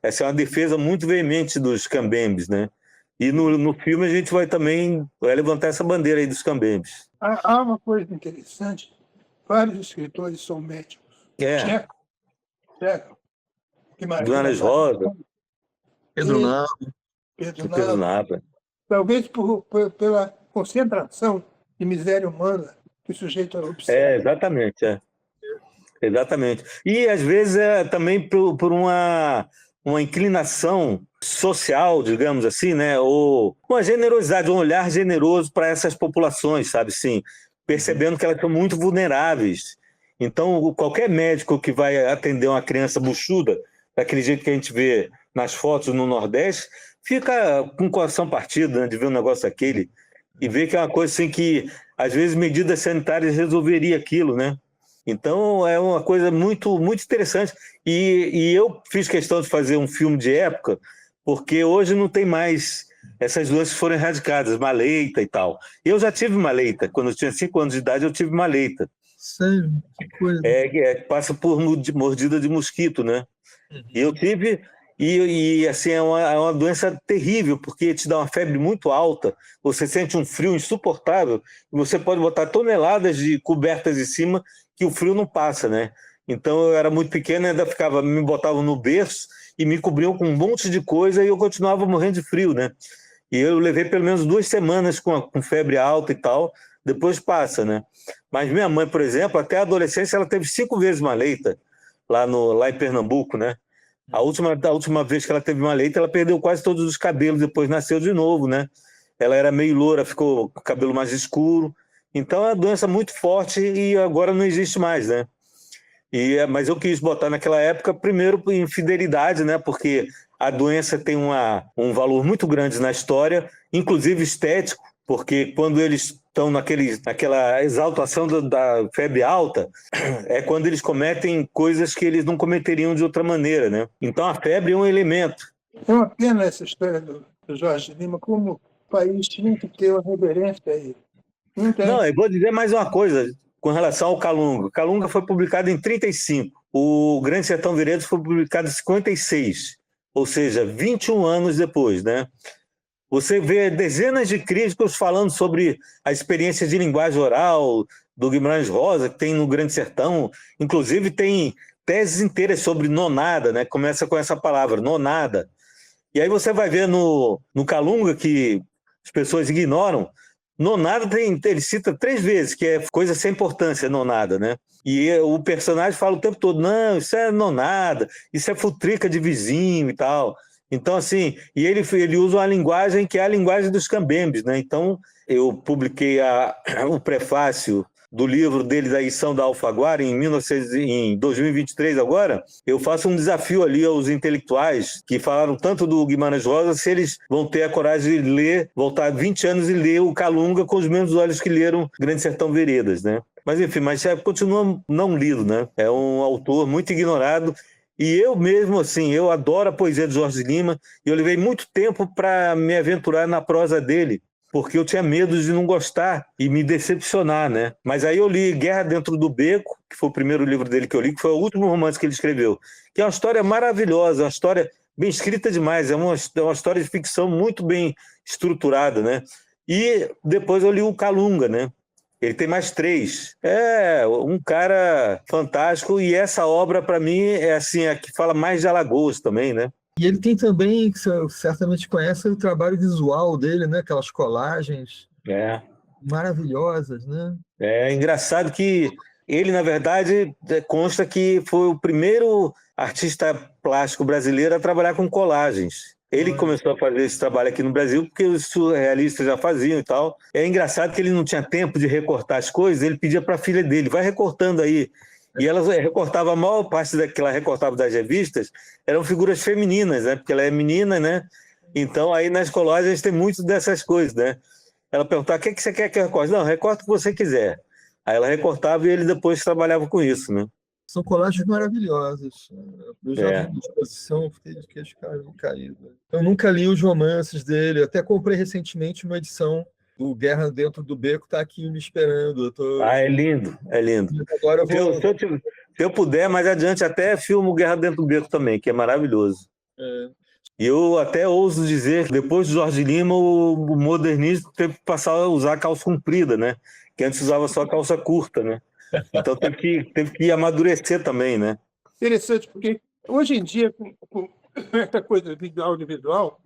essa é uma defesa muito veemente dos cambembes, né? E no filme a gente vai também levantar essa bandeira aí dos cambembes. Há uma coisa interessante, vários escritores são médicos. Checo, Guimarães Guimarães Rosa. Pedro Nava. Pedro do Pedro Nava. Nava. Talvez pela concentração de miséria humana que o sujeito observa. Exatamente, exatamente. E às vezes é também por uma inclinação social, digamos assim, né? Ou uma generosidade, um olhar generoso para essas populações, sabe? Sim, percebendo que elas são muito vulneráveis. Então, qualquer médico que vai atender uma criança buchuda, daquele jeito que a gente vê nas fotos no Nordeste, fica com o coração partido, né, de ver um negócio daquele e ver que é uma coisa assim que, às vezes, medidas sanitárias resolveria aquilo, né? Então, é uma coisa muito, muito interessante. E eu fiz questão de fazer um filme de época, porque hoje não tem mais essas doenças que foram erradicadas, maleita e tal. Eu já tive maleita. Quando eu tinha 5 anos de idade, eu tive maleita. Sério? Que coisa. Passa por mordida de mosquito, né? E eu tive... E assim, é uma doença terrível, porque te dá uma febre muito alta, você sente um frio insuportável, e você pode botar toneladas de cobertas em cima, que o frio não passa, né? Então eu era muito pequeno, ainda me botavam no berço e me cobriam com um monte de coisa e eu continuava morrendo de frio, né? E eu levei pelo menos 2 semanas com febre alta e tal, depois passa, né? Mas minha mãe, por exemplo, até a adolescência, ela teve 5 vezes maleita, lá em Pernambuco, né? A última vez que ela teve maleita, ela perdeu quase todos os cabelos, depois nasceu de novo, né? Ela era meio loura, ficou com o cabelo mais escuro. Então é uma doença muito forte e agora não existe mais, né? Mas eu quis botar naquela época, primeiro, em fidelidade, né? Porque a doença tem um valor muito grande na história, inclusive estético, porque quando eles estão naquela exaltação da febre alta, é quando eles cometem coisas que eles não cometeriam de outra maneira, né? Então a febre é um elemento. É uma pena essa história do Jorge Lima, como o país tinha que ter uma reverência a ele. Não tem. Não, eu vou dizer mais uma coisa com relação ao Calunga. O Calunga foi publicado em 1935. O Grande Sertão Veredas foi publicado em 1956, ou seja, 21 anos depois, né? Você vê dezenas de críticos falando sobre a experiência de linguagem oral do Guimarães Rosa, que tem no Grande Sertão. Inclusive, tem teses inteiras sobre nonada, né? Começa com essa palavra, nonada. E aí você vai ver no Calunga, que as pessoas ignoram, nonada ele cita 3 vezes, que é coisa sem importância, nonada, né? E o personagem fala o tempo todo, não, isso é nonada, isso é futrica de vizinho e tal. Então, assim, e ele usa uma linguagem que é a linguagem dos cambembes, né? Então, eu publiquei o prefácio do livro dele, da edição da Alfaguara, em 2023 agora. Eu faço um desafio ali aos intelectuais que falaram tanto do Guimarães Rosa, se eles vão ter a coragem de ler, voltar 20 anos e ler o Calunga com os mesmos olhos que leram Grande Sertão Veredas, né? Mas, enfim, continua não lido, né? É um autor muito ignorado. E eu mesmo, assim, eu adoro a poesia de Jorge Lima e eu levei muito tempo para me aventurar na prosa dele, porque eu tinha medo de não gostar e me decepcionar, né? Mas aí eu li Guerra Dentro do Beco, que foi o primeiro livro dele que eu li, que foi o último romance que ele escreveu, que é uma história maravilhosa, uma história bem escrita demais, é uma história de ficção muito bem estruturada, né? E depois eu li o Calunga, né? Ele tem mais 3. É um cara fantástico e essa obra, para mim, é assim, a que fala mais de Alagoas também, né? E ele tem também, que você certamente conhece, o trabalho visual dele, né? Aquelas colagens maravilhosas, né? É engraçado que ele, na verdade, consta que foi o primeiro artista plástico brasileiro a trabalhar com colagens. Ele começou a fazer esse trabalho aqui no Brasil porque os surrealistas já faziam e tal. É engraçado que ele não tinha tempo de recortar as coisas, ele pedia para a filha dele, vai recortando aí. E ela recortava, a maior parte que ela recortava das revistas eram figuras femininas, né? Porque ela é menina, né? Então aí nas colagens tem muito dessas coisas, né? Ela perguntava, o que você quer que eu recorte? Não, recorta o que você quiser. Aí ela recortava e ele depois trabalhava com isso, né? São colagens maravilhosas. Eu já vi uma exposição, fiquei de queixo caído. Eu nunca li os romances dele, até comprei recentemente uma edição do Guerra Dentro do Beco, está aqui me esperando. É lindo, é lindo. Agora eu vou... Se eu puder, mais adiante, até filmo Guerra Dentro do Beco também, que é maravilhoso. E eu até ouso dizer que depois de Jorge Lima, o modernismo teve que passar a usar calça comprida, né? Que antes usava só calça curta, né? Então teve que amadurecer também, né? Interessante, porque hoje em dia, com essa coisa do audiovisual,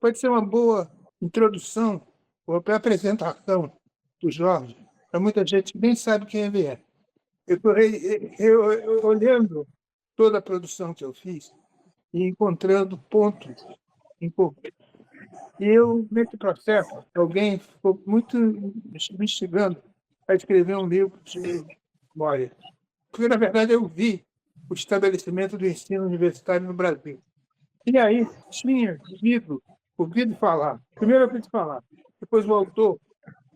pode ser uma boa introdução ou apresentação do Jorge para muita gente que nem sabe quem ele é. Eu olhando toda a produção que eu fiz e encontrando pontos em comum. E eu, nesse processo, alguém ficou muito me instigando a escrever um livro de memória. Porque, na verdade, eu vi o estabelecimento do ensino universitário no Brasil. E aí tinha ouvido falar. Primeiro eu ouvi falar, depois o autor,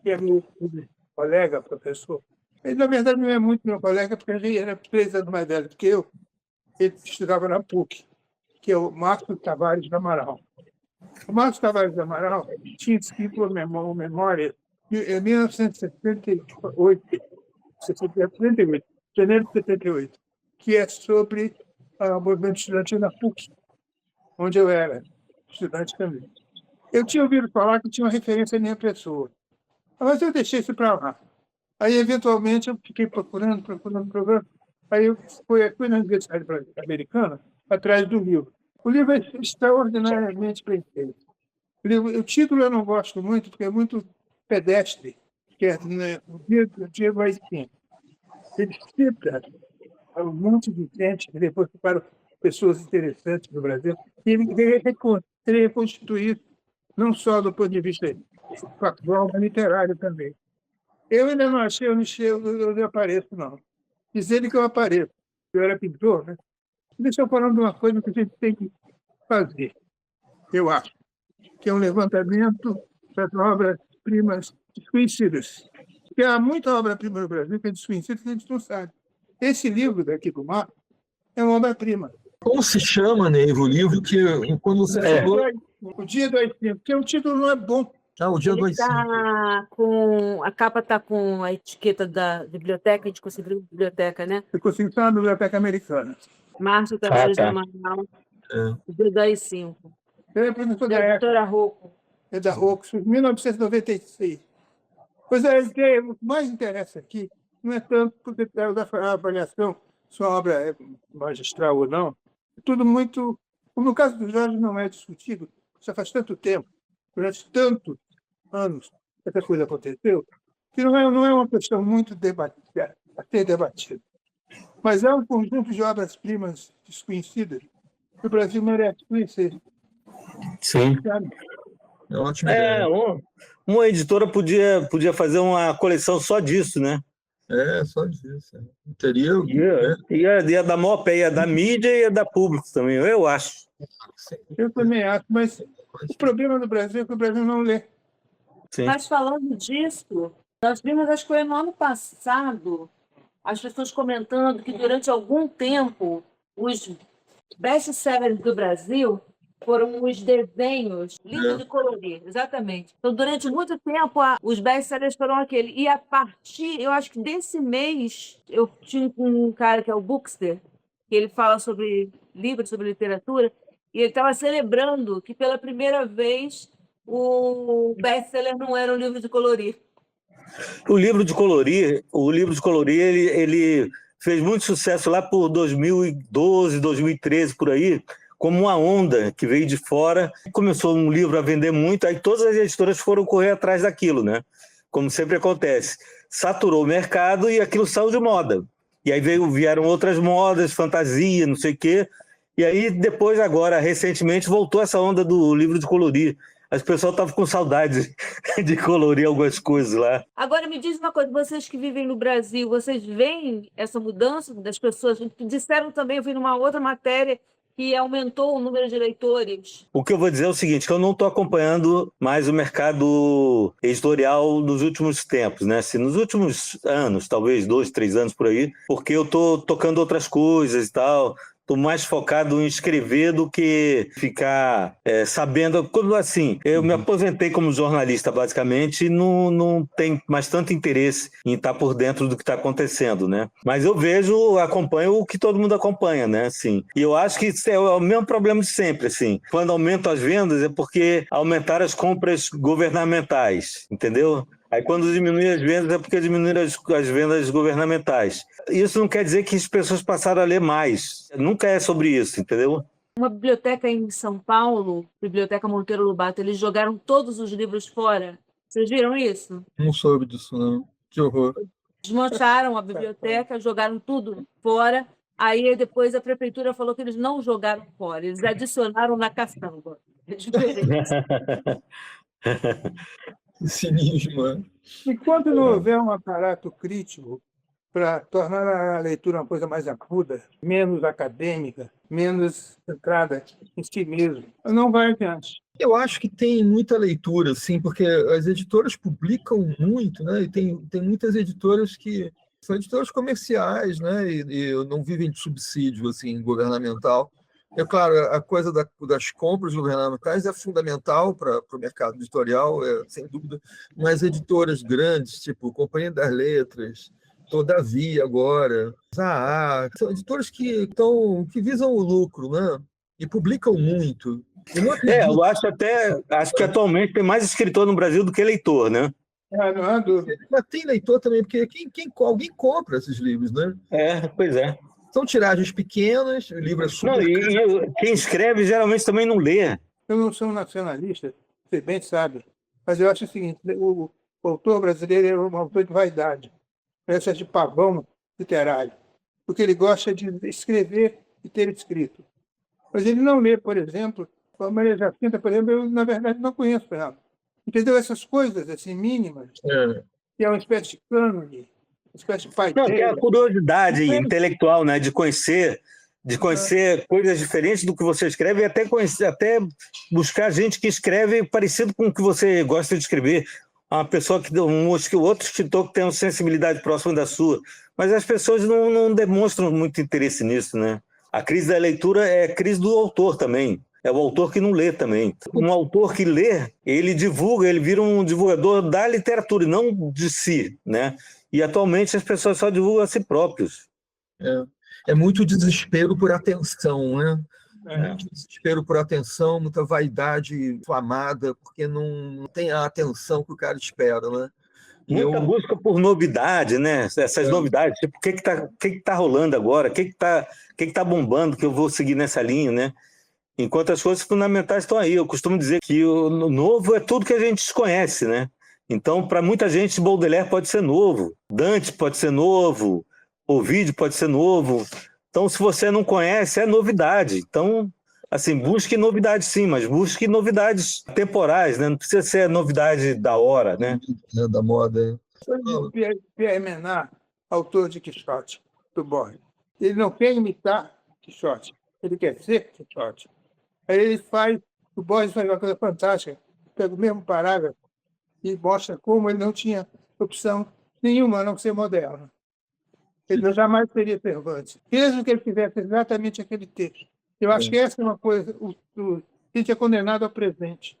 que é meu colega, professor. Ele, na verdade, não é muito meu colega, porque ele era 3 anos mais velho do que eu. Ele estudava na PUC, que é o Márcio Tavares do Amaral. O Márcio Tavares do Amaral tinha escrito uma memória em 1978, janeiro de 78, que é sobre o movimento estudantil na PUC, onde eu era estudante também. Eu tinha ouvido falar que tinha uma referência à minha pessoa, mas eu deixei isso para lá. Aí, eventualmente, eu fiquei procurando. Aí eu fui na Universidade Americana, atrás do livro. O livro é extraordinariamente bem feito. O título eu não gosto muito, porque é muito pedestre, que é, né, o Diego Aicinho. Ele cita um monte de gente que depois ficaram pessoas interessantes no Brasil, e ele reconstituir não só do ponto de vista factual, mas literário também. Eu ainda não achei onde eu apareço, não. Dizendo que eu apareço. Eu era pintor, né? Deixa eu falar de uma coisa que a gente tem que fazer, eu acho, que é um levantamento das obras-primas desconhecidas. Porque há muita obra-prima no Brasil que é desconhecida que a gente não sabe. Esse livro daqui do Mar é uma obra-prima. Como se chama, Neiva, o livro que, quando você falou... O Dia do AI-5, porque o título não é bom. O Dia do AI-5. A capa está com a etiqueta da biblioteca, a gente conseguiu biblioteca, né? Eu consigo estar na Biblioteca Americana. Márcio Tavares do Amaral, o Dia do AI-5. Eu é professor da Da ECA, editora Rocco. é da Rocco, 1996. Pois é, a ideia, o que mais interessa aqui não é tanto porque a avaliação, se a obra é magistral ou não, é tudo muito... Como no caso do Jorge não é discutido, já faz tanto tempo, durante tantos anos, essa coisa aconteceu, que não é uma questão muito a ser debatida. Mas é um conjunto de obras-primas desconhecidas que o Brasil merece conhecer. Sim. É uma ótima ideia. Uma editora podia fazer uma coleção só disso, né? Só disso. Teria... Ia dar maior pé, ia da mídia e ia dar público também, eu acho. Eu também acho, mas o problema do Brasil é que o Brasil não lê. Sim. Mas falando disso, nós vimos, acho que foi no ano passado, as pessoas comentando que durante algum tempo os best-sellers do Brasil foram os desenhos, livros de colorir, exatamente. Então, durante muito tempo, os best-sellers foram aquele. E a partir, eu acho que desse mês, eu tinha um cara que é o Bookster, que ele fala sobre livros, sobre literatura, e ele estava celebrando que, pela primeira vez, o best-seller não era um livro de colorir. O livro de colorir, ele fez muito sucesso lá por 2012, 2013, por aí, como uma onda que veio de fora. Começou um livro a vender muito, aí todas as editoras foram correr atrás daquilo, né? Como sempre acontece. Saturou o mercado e aquilo saiu de moda. E aí vieram outras modas, fantasia, não sei o quê. E aí depois, agora, recentemente, voltou essa onda do livro de colorir. As pessoas estavam com saudade de colorir algumas coisas lá. Agora, me diz uma coisa, vocês que vivem no Brasil, vocês veem essa mudança das pessoas? Disseram também, eu vi numa outra matéria, que aumentou o número de leitores. O que eu vou dizer é o seguinte, que eu não estou acompanhando mais o mercado editorial nos últimos tempos, né? Assim, nos últimos anos, talvez 2, 3 anos por aí, porque eu estou tocando outras coisas e tal. Estou mais focado em escrever do que ficar sabendo. Como assim, eu me aposentei como jornalista, basicamente, e não tenho mais tanto interesse em estar por dentro do que está acontecendo, né? Mas eu acompanho o que todo mundo acompanha, né? Assim, e eu acho que é o mesmo problema de sempre, assim. Quando aumentam as vendas é porque aumentaram as compras governamentais, entendeu? Aí, quando diminui as vendas, é porque diminuíram as vendas governamentais. Isso não quer dizer que as pessoas passaram a ler mais. Nunca é sobre isso, entendeu? Uma biblioteca em São Paulo, Biblioteca Monteiro Lobato, eles jogaram todos os livros fora. Vocês viram isso? Não soube disso, não. Que horror. Desmancharam a biblioteca, jogaram tudo fora. Aí depois a prefeitura falou que eles não jogaram fora, eles adicionaram na caçamba. É diferente. Que cinismo, né? Enquanto não houver um aparato crítico para tornar a leitura uma coisa mais aguda, menos acadêmica, menos centrada em si mesmo, não vai adiante. Eu acho que tem muita leitura, assim, porque as editoras publicam muito, né? E tem muitas editoras que são editoras comerciais, né? E não vivem de subsídio assim, governamental. É claro, a coisa das compras governamentais é fundamental para o mercado editorial, sem dúvida, mas editoras grandes, tipo Companhia das Letras, Todavia agora, Zahar, são editoras que visam o lucro, né? E publicam muito. Eu não acredito. Eu acho que atualmente tem mais escritor no Brasil do que leitor, né? Não há dúvida. Mas tem leitor também, porque alguém compra esses livros, né? Pois é. São tiragens pequenas, o livro é super... Não, e quem escreve geralmente também não lê. Eu não sou um nacionalista, você bem sabe, mas eu acho o seguinte, o autor brasileiro é um autor de vaidade, uma espécie de pavão literário, porque ele gosta de escrever e ter escrito. Mas ele não lê, por exemplo, a Maria Jacinta, por exemplo, eu, na verdade, não conheço ela. Entendeu? Essas coisas assim, mínimas, que é uma espécie de cânone, uma espécie de Não, que é a paiteira. curiosidade intelectual, né? De conhecer coisas diferentes do que você escreve e até buscar gente que escreve parecido com o que você gosta de escrever. Uma pessoa outro escritor que tem uma sensibilidade próxima da sua. Mas as pessoas não demonstram muito interesse nisso, né? A crise da leitura é a crise do autor também. É o autor que não lê também. Um autor que lê, ele divulga, ele vira um divulgador da literatura e não de si, né? E atualmente as pessoas só divulgam a si próprios. É muito desespero por atenção, né? Muito desespero por atenção, muita vaidade inflamada, porque não tem a atenção que o cara espera, né? Muita busca por novidade, né? Essas novidades, tipo, o que tá rolando agora? O que tá bombando que eu vou seguir nessa linha, né? Enquanto as coisas fundamentais estão aí. Eu costumo dizer que o novo é tudo que a gente desconhece, né? Então, para muita gente, Baudelaire pode ser novo, Dante pode ser novo, Ovídio pode ser novo. Então, se você não conhece, é novidade. Então, assim, busque novidades sim, mas busque novidades temporais, né? Não precisa ser novidade da hora, né? Da moda. Pierre Menard, autor de Quixote, do Borges. Ele não quer imitar Quixote, ele quer ser Quixote. Aí ele o Borges faz uma coisa fantástica, pega o mesmo parágrafo e mostra como ele não tinha opção nenhuma a não ser moderno. Ele jamais seria Cervantes, mesmo que ele fizesse exatamente aquele texto. Eu acho que essa é uma coisa, a gente é condenado ao presente.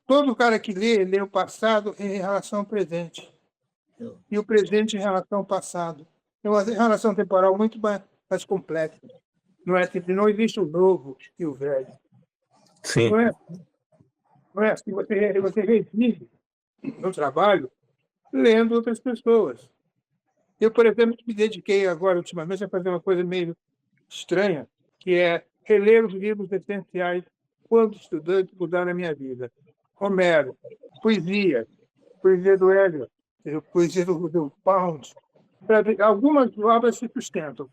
Todo cara que lê o passado em relação ao presente. E o presente em relação ao passado. É uma relação temporal muito mais complexa. Não existe o novo e o velho. Sim. Não é assim. Você revive no trabalho lendo outras pessoas. Eu, por exemplo, me dediquei agora, ultimamente, a fazer uma coisa meio estranha, que é reler os livros essenciais quando estudante mudaram a minha vida. Homero, poesia do Hélio, poesia do Pound. Algumas obras se sustentam,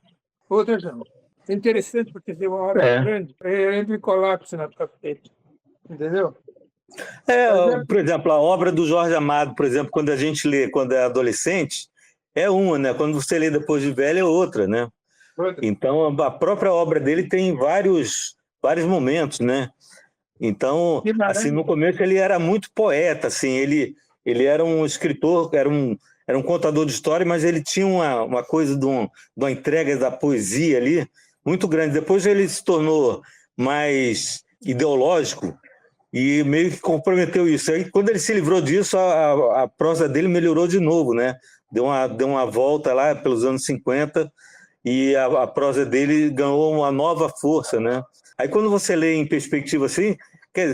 outras não. É interessante porque tem uma obra grande, entra em colapso na tua frente. Entendeu? Por exemplo, a obra do Jorge Amado, por exemplo, quando a gente lê quando é adolescente, é uma, né? Quando você lê depois de velho, é outra, né? Então, a própria obra dele tem vários momentos, né? Então, assim, no começo ele era muito poeta, assim, ele era um escritor, era um contador de história, mas ele tinha uma coisa de uma entrega da poesia ali muito grande. Depois ele se tornou mais ideológico e meio que comprometeu isso. Aí, quando ele se livrou disso, a prosa dele melhorou de novo, né? Deu uma volta lá pelos anos 50 e a prosa dele ganhou uma nova força, né? Aí quando você lê em perspectiva assim,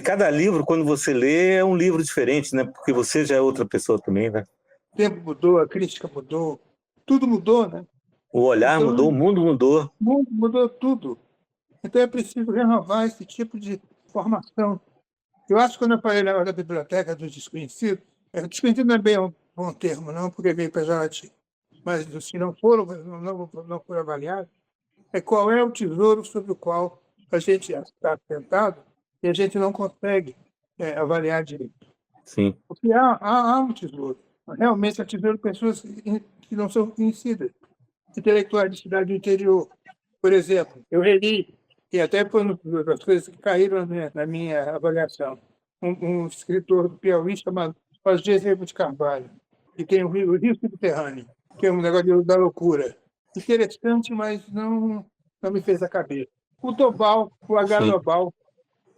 cada livro, quando você lê, é um livro diferente, né? Porque você já é outra pessoa também, né? O tempo mudou, a crítica mudou, tudo mudou, né? O olhar Então, mudou, o mundo mudou. o mundo mudou tudo. Então é preciso renovar esse tipo de formação. Eu acho que quando eu falei da biblioteca dos desconhecidos, desconhecido não é bem um bom termo, não, porque é bem pejorativo. Mas se não for avaliado, é qual é o tesouro sobre o qual a gente está tentado e a gente não consegue avaliar direito. Sim. Porque há um tesouro. Realmente é um tesouro de pessoas que não são conhecidas. Intelectuais de cidade do interior. Por exemplo, eu reli, e até foi uma das coisas que caíram na minha avaliação, um escritor do Piauí chamado Osdias Rego de Carvalho, que tem o Rio Subterrâneo, que é um negócio da loucura. Interessante, mas não me fez a cabeça. O Tobal, o H. Sim. Tobal,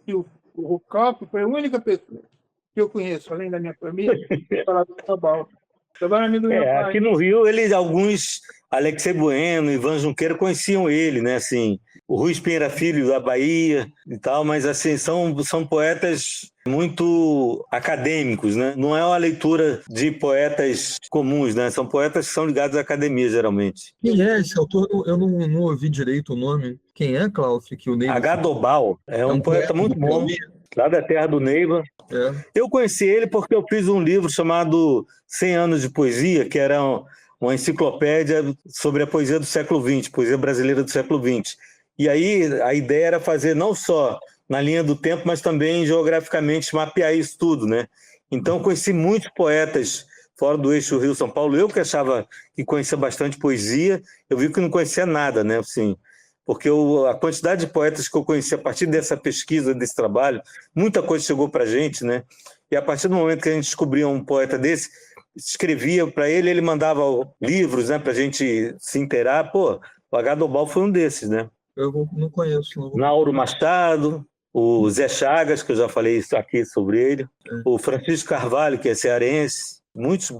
e o Rukoff foi a única pessoa que eu conheço, além da minha família, que falava do Tobal. Tobal é amigo do meu pai. Aqui no Rio, alguns, Alexei Bueno, Ivan Junqueira, conheciam ele, né? Assim, o Rui Espinheira Filho, da Bahia e tal, mas assim, são poetas muito acadêmicos, né? Não é uma leitura de poetas comuns, né? São poetas que são ligados à academia, geralmente. Quem é esse autor? Eu não ouvi direito o nome. Quem é, Klaus? Que o Neiva H. Tobal é um poeta muito bom, lá da terra do Neiva. Eu conheci ele porque eu fiz um livro chamado 100 Anos de Poesia, que era uma enciclopédia sobre a poesia do século XX, poesia brasileira do século XX. E aí a ideia era fazer não só na linha do tempo, mas também geograficamente mapear isso tudo, né? Então eu conheci muitos poetas fora do eixo Rio-São Paulo. Eu que achava que conhecia bastante poesia, eu vi que não conhecia nada, né? Assim, porque a quantidade de poetas que eu conheci a partir dessa pesquisa, desse trabalho, muita coisa chegou para a gente, né? E a partir do momento que a gente descobria um poeta desse, escrevia para ele, ele mandava livros, né, para a gente se inteirar. Pô, o H. Tobal foi um desses, né? Eu não conheço. Não. Nauro Machado, o Zé Chagas, que eu já falei isso aqui sobre ele, o Francisco Carvalho, que é cearense, muitos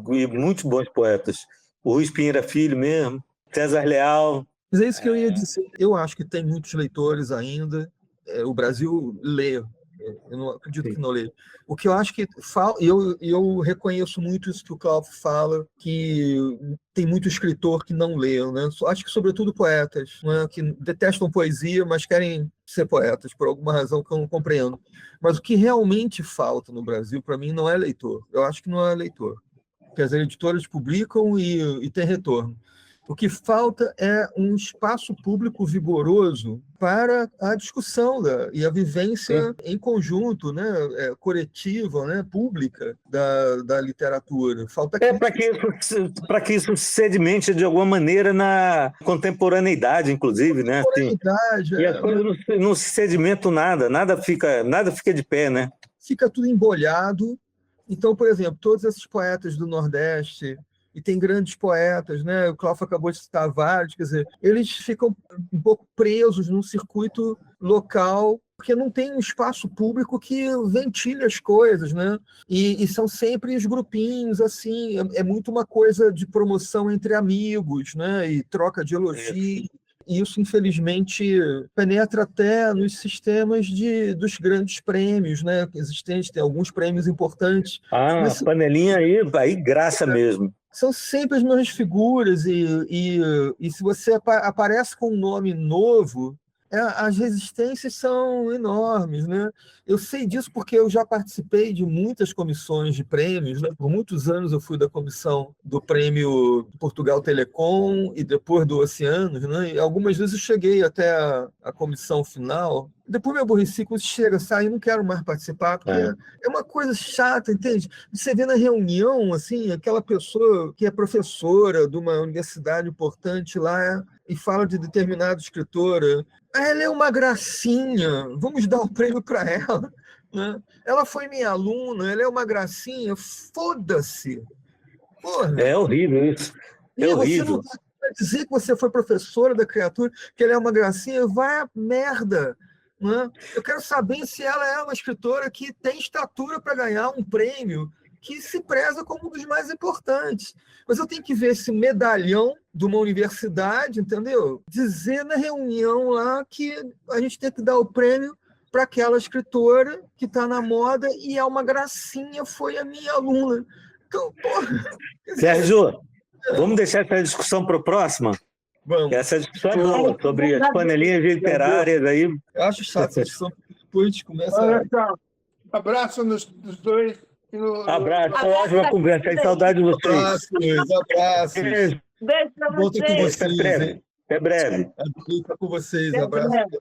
bons poetas. O Rui Espinheira Filho mesmo, César Leal. Mas é isso que eu ia dizer. Eu acho que tem muitos leitores ainda. O Brasil lê. Eu não acredito que não lê. O que eu acho que eu reconheço muito isso que o Cláudio fala, que tem muito escritor que não lê, né? Acho que sobretudo poetas, né? Que detestam poesia, mas querem ser poetas por alguma razão que eu não compreendo. Mas o que realmente falta no Brasil, para mim, não é leitor. Eu acho que não é leitor. Porque as editoras publicam e tem retorno. O que falta é um espaço público vigoroso para a discussão e a vivência em conjunto, né, coletiva, né, pública da literatura. Falta para que isso se sedimente de alguma maneira na contemporaneidade, inclusive, né? Assim, e as coisas não se sedimentam nada fica de pé, né? Fica tudo embolhado. Então, por exemplo, todos esses poetas do Nordeste, e tem grandes poetas, né? O Cláudio acabou de citar vários, quer dizer, eles ficam um pouco presos num circuito local, porque não tem um espaço público que ventile as coisas, né? E são sempre os grupinhos, assim, é muito uma coisa de promoção entre amigos, né? E troca de elogios. E isso, infelizmente, penetra até nos sistemas dos grandes prêmios, né, existentes. Tem alguns prêmios importantes. Mas panelinha aí graça mesmo. São sempre as mesmas figuras, e se você aparece com um nome novo, as resistências são enormes, né? Eu sei disso porque eu já participei de muitas comissões de prêmios, né? Por muitos anos eu fui da comissão do prêmio Portugal Telecom e depois do Oceanos, né? E algumas vezes eu cheguei até a comissão final. Depois me aborreci quando chega, sai, não quero mais participar, porque é uma coisa chata, entende? Você vê na reunião, assim, aquela pessoa que é professora de uma universidade importante lá e fala de determinada escritora. Ela é uma gracinha, vamos dar o prêmio para ela. Né? Ela foi minha aluna, ela é uma gracinha, foda-se. Porra. É horrível isso. É horrível. Você não vai dizer que você foi professora da criatura, que ela é uma gracinha, vai a merda. Né? Eu quero saber se ela é uma escritora que tem estatura para ganhar um prêmio que se preza como um dos mais importantes. Mas eu tenho que ver esse medalhão de uma universidade, entendeu? Dizer na reunião lá que a gente tem que dar o prêmio para aquela escritora que está na moda e é uma gracinha, foi a minha aluna. Então, porra... Sérgio, vamos deixar essa discussão para a próxima? Vamos. Essa discussão é boa, sobre as panelinhas literárias aí. Eu acho chato essa discussão, porque depois a gente começa. Olha só, abraço dos dois. Abraço, foi uma ótima conversa. Aí, saudade de vocês. Abraços. Beijo. Beijo pra Volta com vocês. vocês, hein? Até breve. Adorei estar com vocês. Até Abraço. breve.